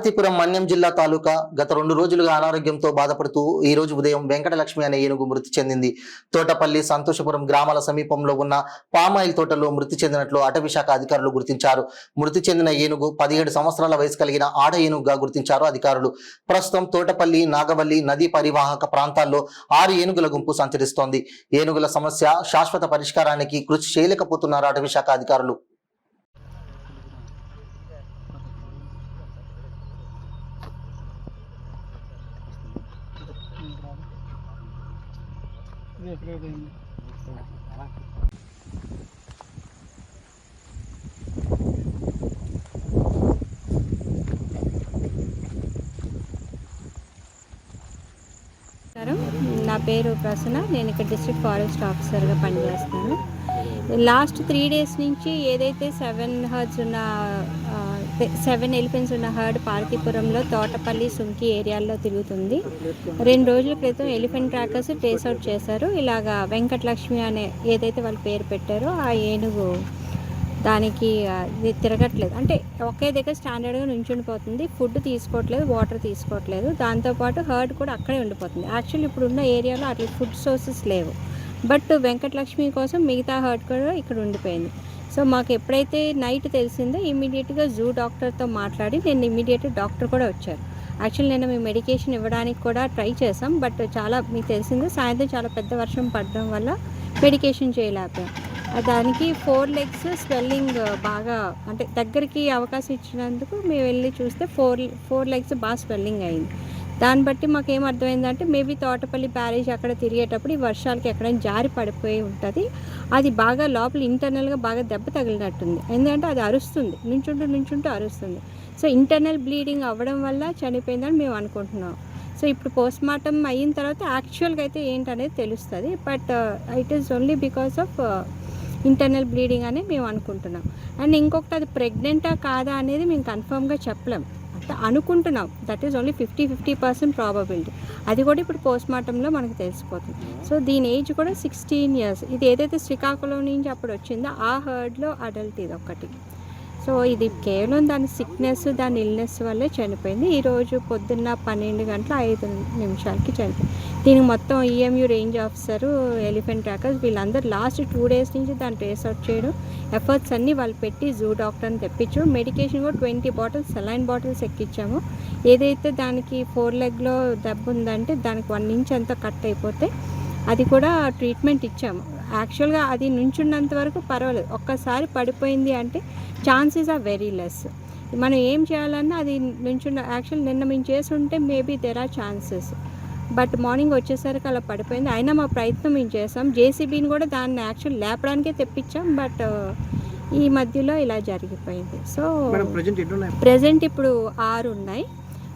పార్వతీపురం మన్యం జిల్లా తాలూకా గత 2 రోజులుగా అనారోగ్యంతో బాధపడుతూ ఈ రోజు ఉదయం వెంకటలక్ష్మి అనే ఏనుగు మృతి చెందింది. తోటపల్లి సంతోషపురం గ్రామాల సమీపంలో ఉన్న పామాయిల్ తోటలో మృతి చెందినట్లు అటవీ శాఖ అధికారులు గుర్తించారు. మృతి చెందిన ఏనుగు 17 సంవత్సరాల వయసు కలిగిన ఆడ ఏనుగుగా గుర్తించారు అధికారులు. ప్రస్తుతం తోటపల్లి నాగవల్లి నదీ పరివాహక ప్రాంతాల్లో 6 ఏనుగుల గుంపు సంచరిస్తోంది. ఏనుగుల సమస్య శాశ్వత పరిష్కారానికి కృషి చేయలేకపోతున్నారు అటవీ శాఖ అధికారులు. నా పేరు ప్రసన్న. నేను ఇక్కడ డిస్ట్రిక్ట్ ఫారెస్ట్ ఆఫీసర్గా పనిచేస్తాను. లాస్ట్ 3 డేస్ నుంచి ఏదైతే 7 హర్డ్స్ ఉన్న 7 ఎలిఫెంట్స్ ఉన్న హర్డ్ పార్వతీపురంలో తోటపల్లి సుంకి ఏరియాల్లో తిరుగుతుంది. 2 రోజుల క్రితం ఎలిఫెంట్ ట్రాకర్స్ ట్రేస్ అవుట్ చేశారు. ఇలాగా వెంకటలక్ష్మి అనే ఏదైతే వాళ్ళు పేరు పెట్టారో ఆ ఏనుగు దానికి తిరగట్లేదు, అంటే ఒకే దగ్గర స్టాండర్డ్గా నుంచుండిపోతుంది. ఫుడ్ తీసుకోవట్లేదు, వాటర్ తీసుకోవట్లేదు. దాంతోపాటు హర్డ్ కూడా అక్కడే ఉండిపోతుంది. యాక్చువల్లీ ఇప్పుడు ఉన్న ఏరియాలో అట్లా ఫుడ్ సోర్సెస్ లేవు. బట్ వెంకటలక్ష్మి కోసం మిగతా హర్డ్ కూడా ఇక్కడ ఉండిపోయింది. సో మాకు ఎప్పుడైతే నైట్ తెలిసిందో ఇమీడియట్గా జూ డాక్టర్తో మాట్లాడి నేను డాక్టర్ కూడా వచ్చారు. యాక్చువల్లీ నేను మీ మెడికేషన్ ఇవ్వడానికి కూడా ట్రై చేసాం. బట్ చాలా మీకు తెలిసిందే సాయంత్రం చాలా పెద్ద వర్షం పడడం వల్ల మెడికేషన్ చేయలేకపోయాం. దానికి 4 legs స్వెల్లింగ్ బాగా, అంటే దగ్గరికి అవకాశం ఇచ్చినందుకు మేము వెళ్ళి చూస్తే 4 legs బాగా స్వెల్లింగ్ అయింది. దాన్ని బట్టి మాకు ఏం అర్థమైందంటే మేబీ తోటపల్లి బ్యారేజ్ అక్కడ తిరిగేటప్పుడు ఈ వర్షాలకి ఎక్కడైనా జారి పడిపోయి ఉంటుంది. అది బాగా లోపల ఇంటర్నల్గా బాగా దెబ్బ తగిలినట్టుంది. ఎందుకంటే అది అరుస్తుంది, నుంచుంటూ అరుస్తుంది. సో ఇంటర్నల్ బ్లీడింగ్ అవ్వడం వల్ల చనిపోయిందని మేము అనుకుంటున్నాం. సో ఇప్పుడు పోస్ట్మార్టం అయిన తర్వాత యాక్చువల్గా అయితే ఏంటనేది తెలుస్తుంది. But it is only because of internal bleeding అని మేము అనుకుంటున్నాం. అండ్ ఇంకొకటి అది ప్రెగ్నెంటా కాదా అనేది మేము కన్ఫర్మ్గా చెప్పలేం, అంటే అనుకుంటున్నాం. That is only 50% probability. అది కూడా ఇప్పుడు పోస్ట్మార్టంలో మనకు తెలిసిపోతుంది. సో దీని ఏజ్ కూడా 16 years. ఇది ఏదైతే శ్రీకాకుళం నుంచి అప్పుడు వచ్చిందో ఆ హర్డ్లో అడల్ట్ ఇది ఒకటి. సో ఇది కేవలం దాని సిక్నెస్, దాని ఇల్నెస్ వల్లే చనిపోయింది. ఈరోజు పొద్దున్న 12:05 చనిపోయింది. దీనికి మొత్తం EMU range officer, elephant trackers వీళ్ళందరూ లాస్ట్ 2 days నుంచి దాన్ని ట్రేస్ అవుట్ చేయడం ఎఫర్ట్స్ అన్నీ వాళ్ళు పెట్టి జూ డాక్టర్ని తెప్పించారు. మెడికేషన్ కూడా 20 bottles సెలైన్ బాటిల్స్ ఎక్కించాము. ఏదైతే దానికి 4 legలో దెబ్బ ఉందంటే దానికి 1 inch అంతా కట్ అయిపోతే అది కూడా ట్రీట్మెంట్ ఇచ్చాము. యాక్చువల్గా అది నుంచున్నంత వరకు పర్వాలేదు. ఒక్కసారి పడిపోయింది అంటే ఛాన్సెస్ ఆర్ వెరీ లెస్. మనం ఏం చేయాలన్నా అది యాక్చువల్ నిన్న మేము చేసి ఉంటే maybe there are chances. But morning వచ్చేసరికి అలా పడిపోయింది. అయినా మా ప్రయత్నం మేము చేసాం. జేసీబీని కూడా దాన్ని యాక్చువల్ లేపడానికే తెప్పించాం. బట్ ఈ మధ్యలో ఇలా జరిగిపోయింది. సో ప్రజెంట్ ఇప్పుడు 6 ఉన్నాయి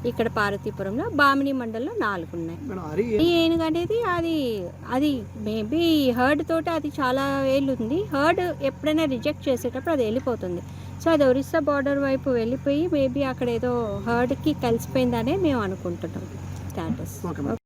ఇక్కడ పార్వతీపురంలో. బామిని మండలంలో 4 ఉన్నాయి. ఈ ఏనుగు అనేది అది మేబీ హర్డ్ తోటి అది చాలా ఏళ్ళు ఉంది. హర్డ్ ఎప్పుడైనా రిజెక్ట్ చేసేటప్పుడు అది వెళ్ళిపోతుంది. సో అది ఒరిస్సా బార్డర్ వైపు వెళ్ళిపోయి మేబీ అక్కడ ఏదో హర్డ్కి కలిసిపోయిందనే మేము అనుకుంటున్నాం స్టాటస్.